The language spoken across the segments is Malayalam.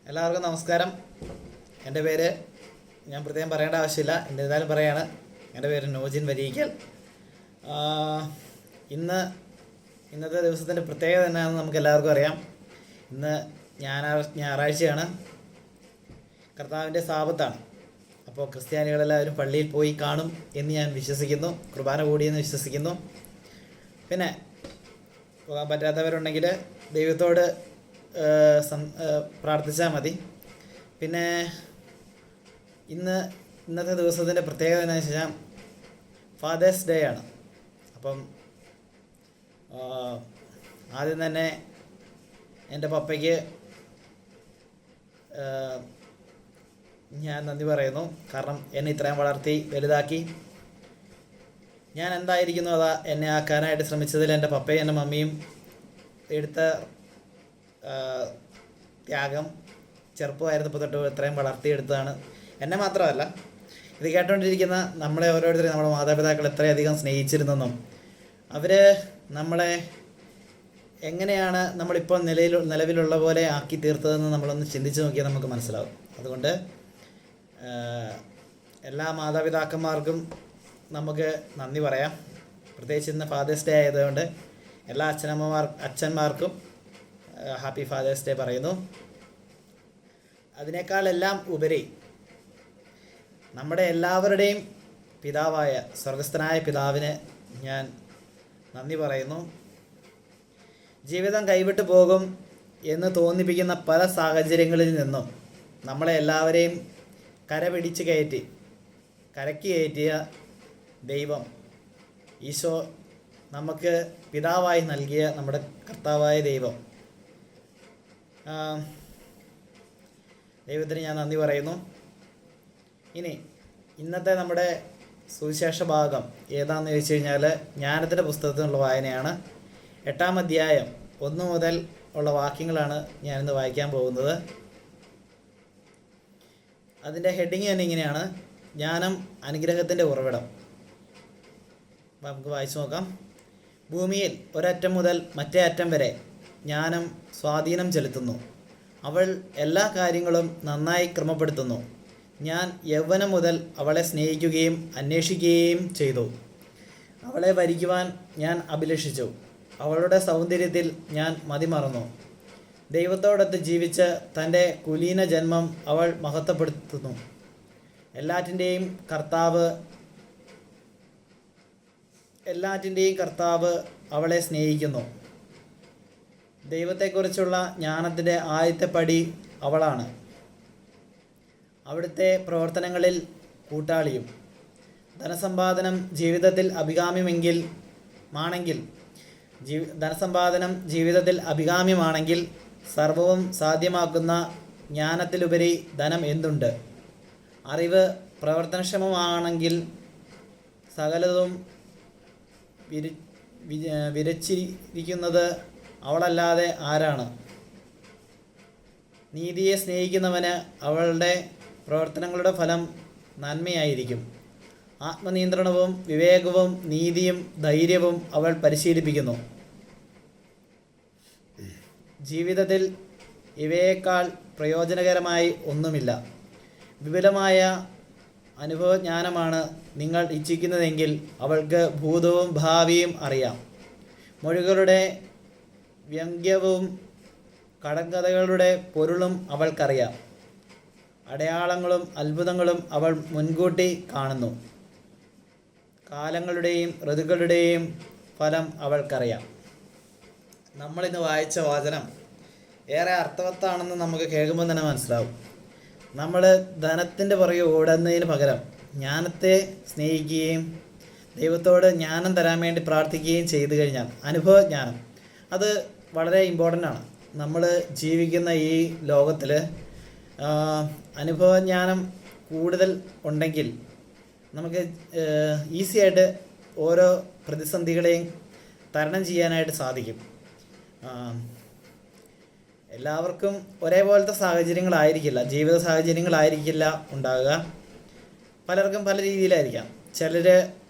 എല്ലാവർക്കും നമസ്കാരം. എൻ്റെ പേര് ഞാൻ പ്രത്യേകം പറയേണ്ട ആവശ്യമില്ല, എന്നിരുന്നാലും പറയാണ്. എൻ്റെ പേര് നോജിൻ വരീക്കൽ. ഇന്നത്തെ ദിവസത്തിൻ്റെ പ്രത്യേകത എന്നാണെന്ന് നമുക്ക് എല്ലാവർക്കും അറിയാം. ഇന്ന് ഞായറാഴ്ചയാണ്, കർത്താവിൻ്റെ സാബത്താണ്. അപ്പോൾ ക്രിസ്ത്യാനികളെല്ലാവരും പള്ളിയിൽ പോയി കാണും എന്ന് ഞാൻ വിശ്വസിക്കുന്നു, കുർബാന കൂടിയെന്ന് വിശ്വസിക്കുന്നു. പിന്നെ പോകാൻ പറ്റാത്തവരുണ്ടെങ്കിൽ ദൈവത്തോട് പ്രാർത്ഥിച്ചാൽ മതി. പിന്നെ ഇന്നത്തെ ദിവസത്തിൻ്റെ പ്രത്യേകത എന്താണെന്ന് വെച്ച് കഴിഞ്ഞാൽ ഫാദേഴ്സ് ഡേ ആണ്. അപ്പം ആദ്യം തന്നെ എൻ്റെ പപ്പയ്ക്ക് ഞാൻ നന്ദി പറയുന്നു. കാരണം എന്നെ ഇത്രയും വളർത്തി വലുതാക്കി ഞാൻ എന്തായിരിക്കുന്നു അതാ എന്നെ ആക്കാനായിട്ട് ശ്രമിച്ചതിൽ എൻ്റെ പപ്പയും എൻ്റെ മമ്മിയും എടുത്ത ത്യാഗം ചെറുപ്പമായിരുന്നപ്പോൾ തൊട്ട് ഇത്രയും വളർത്തിയെടുത്തതാണ്. എന്നെ മാത്രമല്ല, ഇത് കേട്ടുകൊണ്ടിരിക്കുന്ന നമ്മളെ ഓരോരുത്തരെയും നമ്മുടെ മാതാപിതാക്കൾ എത്രയധികം സ്നേഹിച്ചിരുന്നെന്നും അവർ നമ്മളെ എങ്ങനെയാണ് നമ്മളിപ്പോൾ നിലവിലുള്ള പോലെ ആക്കി തീർത്തതെന്ന് നമ്മളൊന്ന് ചിന്തിച്ച് നോക്കിയാൽ നമുക്ക് മനസ്സിലാവും. അതുകൊണ്ട് എല്ലാ മാതാപിതാക്കന്മാർക്കും നമുക്ക് നന്ദി പറയാം. പ്രത്യേകിച്ച് ഇന്ന് ഫാദേഴ്സ് ഡേ ആയതുകൊണ്ട് എല്ലാ അച്ഛന്മാർക്കും ഹാപ്പി ഫാദേഴ്സ് ഡേ പറയുന്നു. അതിനേക്കാളെല്ലാം ഉപരി നമ്മുടെ എല്ലാവരുടെയും പിതാവായ സ്വർഗസ്ഥനായ പിതാവിന് ഞാൻ നന്ദി പറയുന്നു. ജീവിതം കൈവിട്ടു പോകും എന്ന് തോന്നിപ്പിക്കുന്ന പല സാഹചര്യങ്ങളിൽ നിന്നും നമ്മളെ എല്ലാവരെയും കരപിടിച്ച് കരയ്ക്ക് കയറ്റിയ ദൈവം ഈശോ, നമുക്ക് പിതാവായി നൽകിയ നമ്മുടെ കർത്താവായ ദൈവത്തിന് ഞാൻ നന്ദി പറയുന്നു. ഇന്നത്തെ നമ്മുടെ സുവിശേഷ ഭാഗം ഏതാണെന്ന് ചോദിച്ചു കഴിഞ്ഞാൽ ജ്ഞാനത്തിൻ്റെ പുസ്തകത്തിനുള്ള വായനയാണ്. 8-ാം അധ്യായം 1 മുതൽ ഉള്ള വാക്യങ്ങളാണ് ഞാനിന്ന് വായിക്കാൻ പോകുന്നത്. അതിൻ്റെ ഹെഡിങ് തന്നെ ഇങ്ങനെയാണ്: ജ്ഞാനം അനുഗ്രഹത്തിൻ്റെ ഉറവിടം. നമുക്ക് വായിച്ചു നോക്കാം. ഭൂമിയിൽ ഒരറ്റം മുതൽ മറ്റേ അറ്റം വരെ ജ്ഞാനം സ്വാധീനം ചെലുത്തുന്നു. അവൾ എല്ലാ കാര്യങ്ങളും നന്നായി ക്രമപ്പെടുത്തുന്നു. ഞാൻ യൗവനം മുതൽ അവളെ സ്നേഹിക്കുകയും അന്വേഷിക്കുകയും ചെയ്തു. അവളെ വരിക്കുവാൻ ഞാൻ അഭിലഷിച്ചു. അവളുടെ സൗന്ദര്യത്തിൽ ഞാൻ മതിമറന്നു. ദൈവത്തോടൊത്ത് ജീവിച്ച് തൻ്റെ കുലീന ജന്മം അവൾ മഹത്വപ്പെടുത്തുന്നു. എല്ലാറ്റിൻ്റെയും കർത്താവ് അവളെ സ്നേഹിക്കുന്നു. ദൈവത്തെക്കുറിച്ചുള്ള ജ്ഞാനത്തിൻ്റെ ആദ്യത്തെ പടി അവളാണ്. അവിടുത്തെ പ്രവർത്തനങ്ങളിൽ കൂട്ടാളിയും. ധനസമ്പാദനം ജീവിതത്തിൽ അഭികാമ്യമാണെങ്കിൽ സർവവും സാധ്യമാക്കുന്ന ജ്ഞാനത്തിലുപരി ധനം എന്തുണ്ട്? അറിവ് പ്രവർത്തനക്ഷമമാണെങ്കിൽ സകലതും വിരച്ചിരിക്കുന്നത് അവളല്ലാതെ ആരാണ്? നീതിയെ സ്നേഹിക്കുന്നവന് അവളുടെ പ്രവർത്തനങ്ങളുടെ ഫലം നന്മയായിരിക്കും. ആത്മനിയന്ത്രണവും വിവേകവും നീതിയും ധൈര്യവും അവൾ പരിശീലിപ്പിക്കുന്നു. ജീവിതത്തിൽ ഇവയേക്കാൾ പ്രയോജനകരമായി ഒന്നുമില്ല. വിപുലമായ അനുഭവജ്ഞാനമാണ് നിങ്ങൾ ഇച്ഛിക്കുന്നതെങ്കിൽ അവൾക്ക് ഭൂതവും ഭാവിയും അറിയാം. മൊഴികളുടെ വ്യംഗ്യവും കടങ്കഥകളുടെ പൊരുളും അവൾക്കറിയാം. അടയാളങ്ങളും അത്ഭുതങ്ങളും അവൾ മുൻകൂട്ടി കാണുന്നു. കാലങ്ങളുടെയും ഋതുക്കളുടെയും ഫലം അവൾക്കറിയാം. നമ്മളിന്ന് വായിച്ച വചനം ഏറെ അർത്ഥവത്താണെന്ന് നമുക്ക് കേൾക്കുമ്പോൾ തന്നെ മനസ്സിലാവും. നമ്മൾ ധനത്തിൻ്റെ പുറകെ ഓടുന്നതിന് പകരം ജ്ഞാനത്തെ സ്നേഹിക്കുകയും ദൈവത്തോട് ജ്ഞാനം തരാൻ വേണ്ടി പ്രാർത്ഥിക്കുകയും ചെയ്തു കഴിഞ്ഞാൽ അനുഭവജ്ഞാനം അത് വളരെ ഇമ്പോർട്ടൻ്റ് ആണ്. നമ്മൾ ജീവിക്കുന്ന ഈ ലോകത്തിൽ അനുഭവജ്ഞാനം കൂടുതൽ ഉണ്ടെങ്കിൽ നമുക്ക് ഈസിയായിട്ട് ഓരോ പ്രതിസന്ധികളെയും തരണം ചെയ്യാനായിട്ട് സാധിക്കും. എല്ലാവർക്കും ഒരേപോലത്തെ സാഹചര്യങ്ങളായിരിക്കില്ല, ജീവിത സാഹചര്യങ്ങളായിരിക്കില്ല ഉണ്ടാകുക. പലർക്കും പല രീതിയിലായിരിക്കാം. ചിലർ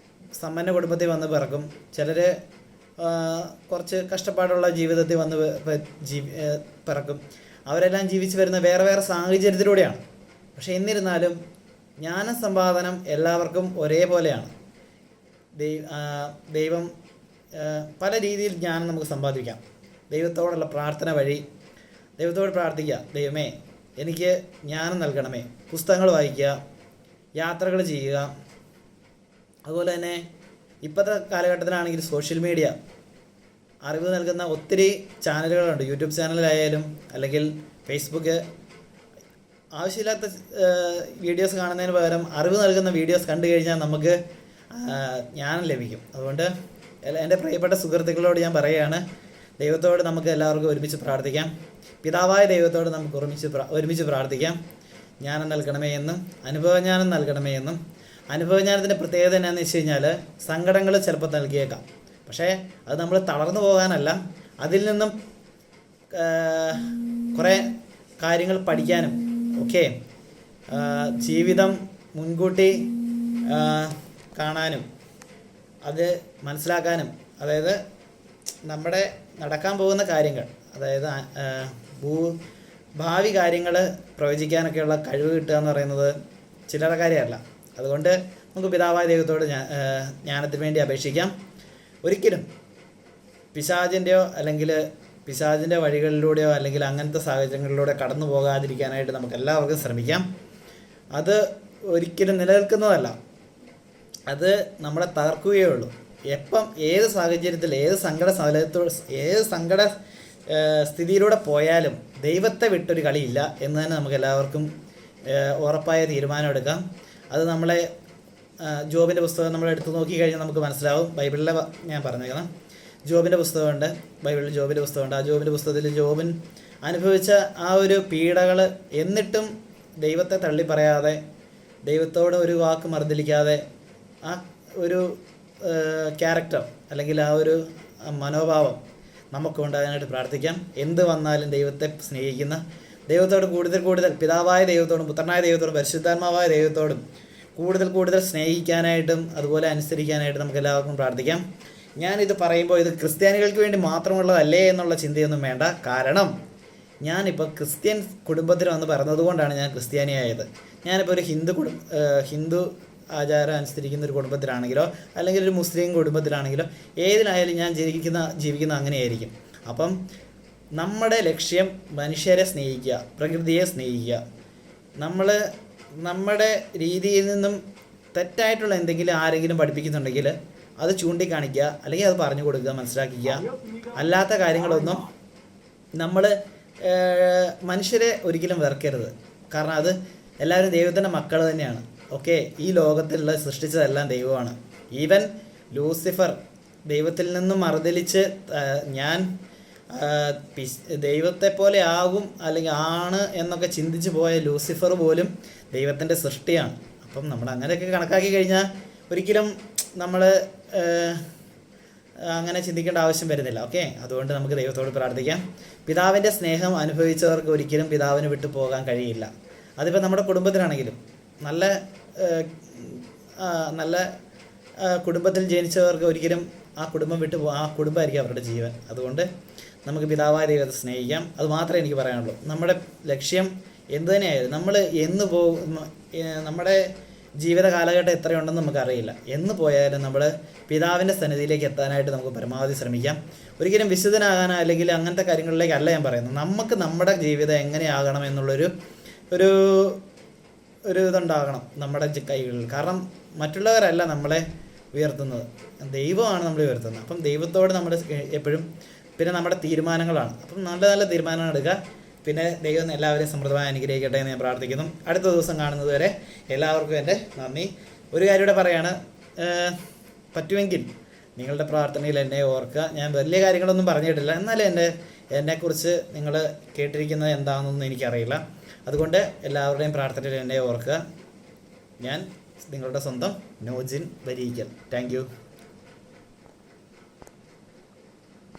സമ്പന്ന കുടുംബത്തിൽ വന്ന് പിറക്കും, ചിലർ കുറച്ച് കഷ്ടപ്പാടുള്ള ജീവിതത്തിൽ വന്ന് പിറക്കും. അവരെല്ലാം ജീവിച്ചു വരുന്ന വേറെ വേറെ സാഹചര്യത്തിലൂടെയാണ്. പക്ഷേ എന്നിരുന്നാലും ജ്ഞാനസമ്പാദനം എല്ലാവർക്കും ഒരേപോലെയാണ്. ദൈവം പല രീതിയിൽ ജ്ഞാനം നമുക്ക് സമ്പാദിക്കാം. ദൈവത്തോടുള്ള പ്രാർത്ഥന വഴി ദൈവത്തോട് പ്രാർത്ഥിക്കുക, ദൈവമേ എനിക്ക് ജ്ഞാനം നൽകണമേ. പുസ്തകങ്ങൾ വായിക്കുക, യാത്രകൾ ചെയ്യുക. അതുപോലെ തന്നെ ഇപ്പോഴത്തെ കാലഘട്ടത്തിലാണെങ്കിൽ സോഷ്യൽ മീഡിയ അറിവ് നൽകുന്ന ഒത്തിരി ചാനലുകളുണ്ട്. യൂട്യൂബ് ചാനലായാലും അല്ലെങ്കിൽ ഫേസ്ബുക്ക്. ആവശ്യമില്ലാത്ത വീഡിയോസ് കാണുന്നതിന് പകരം അറിവ് നൽകുന്ന വീഡിയോസ് കണ്ടു കഴിഞ്ഞാൽ നമുക്ക് ജ്ഞാനം ലഭിക്കും. അതുകൊണ്ട് എൻ്റെ പ്രിയപ്പെട്ട സുഹൃത്തുക്കളോട് ഞാൻ പറയുകയാണ്, ദൈവത്തോട് നമുക്ക് എല്ലാവർക്കും ഒരുമിച്ച് പ്രാർത്ഥിക്കാം. പിതാവായ ദൈവത്തോട് നമുക്ക് ഒരുമിച്ച് പ്രാർത്ഥിക്കാം. ജ്ഞാനം നൽകണമേ എന്നും അനുഭവജ്ഞാനം നൽകണമേ എന്നും. അനുഭവജ്ഞാനത്തിൻ്റെ പ്രത്യേകത എന്നാന്ന് വെച്ച് കഴിഞ്ഞാൽ സങ്കടങ്ങൾ ചിലപ്പോൾ നൽകിയേക്കാം, പക്ഷേ അത് നമ്മൾ തളർന്നു പോകാനല്ല, അതിൽ നിന്നും കുറേ കാര്യങ്ങൾ പഠിക്കാനും ജീവിതം മുൻകൂട്ടി കാണാനും അത് മനസ്സിലാക്കാനും, അതായത് നമ്മുടെ നടക്കാൻ പോകുന്ന കാര്യങ്ങൾ, അതായത് ഭാവി കാര്യങ്ങൾ പ്രവചിക്കാനൊക്കെയുള്ള കഴിവ് കിട്ടുക എന്ന് പറയുന്നത് ചില്ലറ കാര്യമല്ല. അതുകൊണ്ട് നമുക്ക് പിതാവായ ദൈവത്തോട് ജ്ഞാനത്തിന് വേണ്ടി അപേക്ഷിക്കാം. ഒരിക്കലും പിശാചിൻ്റെയോ അല്ലെങ്കിൽ പിശാചിൻ്റെ വഴികളിലൂടെയോ അല്ലെങ്കിൽ അങ്ങനത്തെ സാഹചര്യങ്ങളിലൂടെ കടന്നു പോകാതിരിക്കാനായിട്ട് നമുക്ക് എല്ലാവർക്കും ശ്രമിക്കാം. അത് ഒരിക്കലും നിലനിൽക്കുന്നതല്ല, അത് നമ്മളെ തകർക്കുകയേ ഉള്ളൂ. എപ്പം ഏത് സാഹചര്യത്തിൽ ഏത് സങ്കട സ്ഥിതിയിലൂടെ പോയാലും ദൈവത്തെ വിട്ടൊരു കളിയില്ല എന്ന് തന്നെ നമുക്ക് എല്ലാവർക്കും ഉറപ്പായ തീരുമാനമെടുക്കാം. അത് നമ്മളെ ജോബിൻ്റെ പുസ്തകം നമ്മൾ എടുത്ത് നോക്കിക്കഴിഞ്ഞാൽ നമുക്ക് മനസ്സിലാവും. ബൈബിളിലെ ഞാൻ പറഞ്ഞേക്കണം, ജോബിൻ്റെ പുസ്തകമുണ്ട്, ബൈബിളിൽ ജോബിൻ്റെ പുസ്തകമുണ്ട്. ആ ജോബിൻ്റെ പുസ്തകത്തിൽ ജോബിൻ അനുഭവിച്ച ആ ഒരു പീഡകൾ, എന്നിട്ടും ദൈവത്തെ തള്ളി പറയാതെ, ദൈവത്തോട് ഒരു വാക്ക് മറുതലിക്കാതെ, ആ ഒരു ക്യാരക്ടർ അല്ലെങ്കിൽ ആ ഒരു മനോഭാവം നമുക്കുണ്ടാകാനായിട്ട് പ്രാർത്ഥിക്കാം. എന്ത് വന്നാലും ദൈവത്തെ സ്നേഹിക്കുന്ന, ദൈവത്തോട് കൂടുതൽ പിതാവായ ദൈവത്തോടും പുത്രനായ ദൈവത്തോടും പരിശുദ്ധാത്മാവായ ദൈവത്തോടും കൂടുതൽ സ്നേഹിക്കാനായിട്ടും അതുപോലെ അനുസരിക്കാനായിട്ട് നമുക്ക് എല്ലാവർക്കും പ്രാർത്ഥിക്കാം. ഞാനിത് പറയുമ്പോൾ ഇത് ക്രിസ്ത്യാനികൾക്ക് വേണ്ടി മാത്രമുള്ളതല്ലേ എന്നുള്ള ചിന്തയൊന്നും വേണ്ട. കാരണം ഞാനിപ്പോൾ ക്രിസ്ത്യൻ കുടുംബത്തിൽ വന്ന് പറഞ്ഞതുകൊണ്ടാണ് ഞാൻ ക്രിസ്ത്യാനിയായത്. ഞാനിപ്പോൾ ഒരു ഹിന്ദു ആചാരം അനുസരിക്കുന്ന ഒരു കുടുംബത്തിലാണെങ്കിലോ അല്ലെങ്കിൽ ഒരു മുസ്ലിം കുടുംബത്തിലാണെങ്കിലോ ഏതിലായാലും ഞാൻ ജീവിക്കുന്ന അങ്ങനെയായിരിക്കും. അപ്പം നമ്മുടെ ലക്ഷ്യം മനുഷ്യരെ സ്നേഹിക്കുക, പ്രകൃതിയെ സ്നേഹിക്കുക. നമ്മൾ നമ്മുടെ രീതിയിൽ നിന്നും തെറ്റായിട്ടുള്ള എന്തെങ്കിലും ആരെങ്കിലും പഠിപ്പിക്കുന്നുണ്ടെങ്കിൽ അത് ചൂണ്ടിക്കാണിക്കുക, അല്ലെങ്കിൽ അത് പറഞ്ഞു കൊടുക്കുക, മനസ്സിലാക്കിക്കുക. അല്ലാത്ത കാര്യങ്ങളൊന്നും നമ്മൾ മനുഷ്യരെ ഒരിക്കലും വെറുക്കരുത്. കാരണം അത് എല്ലാവരും ദൈവത്തിൻ്റെ മക്കൾ തന്നെയാണ്. ഈ ലോകത്തിലുള്ള സൃഷ്ടിച്ചതെല്ലാം ദൈവമാണ്. ഈവൻ ലൂസിഫർ ദൈവത്തിൽ നിന്നും മറുതലിച്ച് ഞാൻ ദൈവത്തെ പോലെ ആകും അല്ലെങ്കിൽ ആണ് എന്നൊക്കെ ചിന്തിച്ച് പോയ ലൂസിഫർ പോലും ദൈവത്തിൻ്റെ സൃഷ്ടിയാണ്. അപ്പം നമ്മൾ അങ്ങനെയൊക്കെ കണക്കാക്കി കഴിഞ്ഞാൽ ഒരിക്കലും നമ്മൾ അങ്ങനെ ചിന്തിക്കേണ്ട ആവശ്യം വരുന്നില്ല. അതുകൊണ്ട് നമുക്ക് ദൈവത്തോട് പ്രാർത്ഥിക്കാം. പിതാവിൻ്റെ സ്നേഹം അനുഭവിച്ചവർക്ക് ഒരിക്കലും പിതാവിന് വിട്ടു പോകാൻ കഴിയില്ല. അതിപ്പോൾ നമ്മുടെ കുടുംബത്തിലാണെങ്കിലും നല്ല കുടുംബത്തിൽ ജനിച്ചവർക്ക് ഒരിക്കലും ആ കുടുംബം വിട്ടു ആ കുടുംബമായിരിക്കും അവരുടെ ജീവൻ. അതുകൊണ്ട് നമുക്ക് പിതാവായ ദൈവത്തെ സ്നേഹിക്കാം. അത് മാത്രമേ എനിക്ക് പറയാനുള്ളൂ. നമ്മുടെ ലക്ഷ്യം എന്തു തന്നെയായാലും നമ്മൾ നമ്മുടെ ജീവിത കാലഘട്ടം എത്രയുണ്ടെന്ന് നമുക്കറിയില്ല. എന്ന് പോയാലും നമ്മൾ പിതാവിൻ്റെ സന്നിധിയിലേക്ക് എത്താനായിട്ട് നമുക്ക് പരമാവധി ശ്രമിക്കാം. ഒരിക്കലും വിശുദ്ധനാകാനോ അല്ലെങ്കിൽ അങ്ങനത്തെ കാര്യങ്ങളിലേക്കല്ല ഞാൻ പറയുന്നത്. നമുക്ക് നമ്മുടെ ജീവിതം എങ്ങനെയാകണം എന്നുള്ളൊരു ഇതുണ്ടാകണം നമ്മുടെ കൈകളിൽ. കാരണം മറ്റുള്ളവരല്ല നമ്മളെ ഉയർത്തുന്നത്, ദൈവമാണ് നമ്മളെ ഉയർത്തുന്നത്. അപ്പം ദൈവത്തോട് നമ്മൾ എപ്പോഴും, പിന്നെ നമ്മുടെ തീരുമാനങ്ങളാണ്. അപ്പം നല്ല തീരുമാനങ്ങൾ എടുക്കുക. പിന്നെ ദൈവം എല്ലാവരെയും സമൃദ്ധമായി അനുഗ്രഹിക്കട്ടെ എന്ന് ഞാൻ പ്രാർത്ഥിക്കുന്നു. അടുത്ത ദിവസം കാണുന്നത് വരെ എല്ലാവർക്കും എൻ്റെ നന്ദി. ഒരു കാര്യം കൂടെ പറയാണ്, പറ്റുമെങ്കിൽ നിങ്ങളുടെ പ്രാർത്ഥനയിൽ എന്നെ ഓർക്കുക. ഞാൻ വലിയ കാര്യങ്ങളൊന്നും പറഞ്ഞിട്ടില്ല, എന്നാലും എന്നെക്കുറിച്ച് നിങ്ങൾ കേട്ടിരിക്കുന്നത് എന്താണെന്നൊന്നും എനിക്കറിയില്ല. അതുകൊണ്ട് എല്ലാവരുടെയും പ്രാർത്ഥനയിൽ എന്നെ ഓർക്കുക. ഞാൻ നിങ്ങളുടെ സ്വന്തം നോജിൻ വരിയിക്കൽ. Thank you.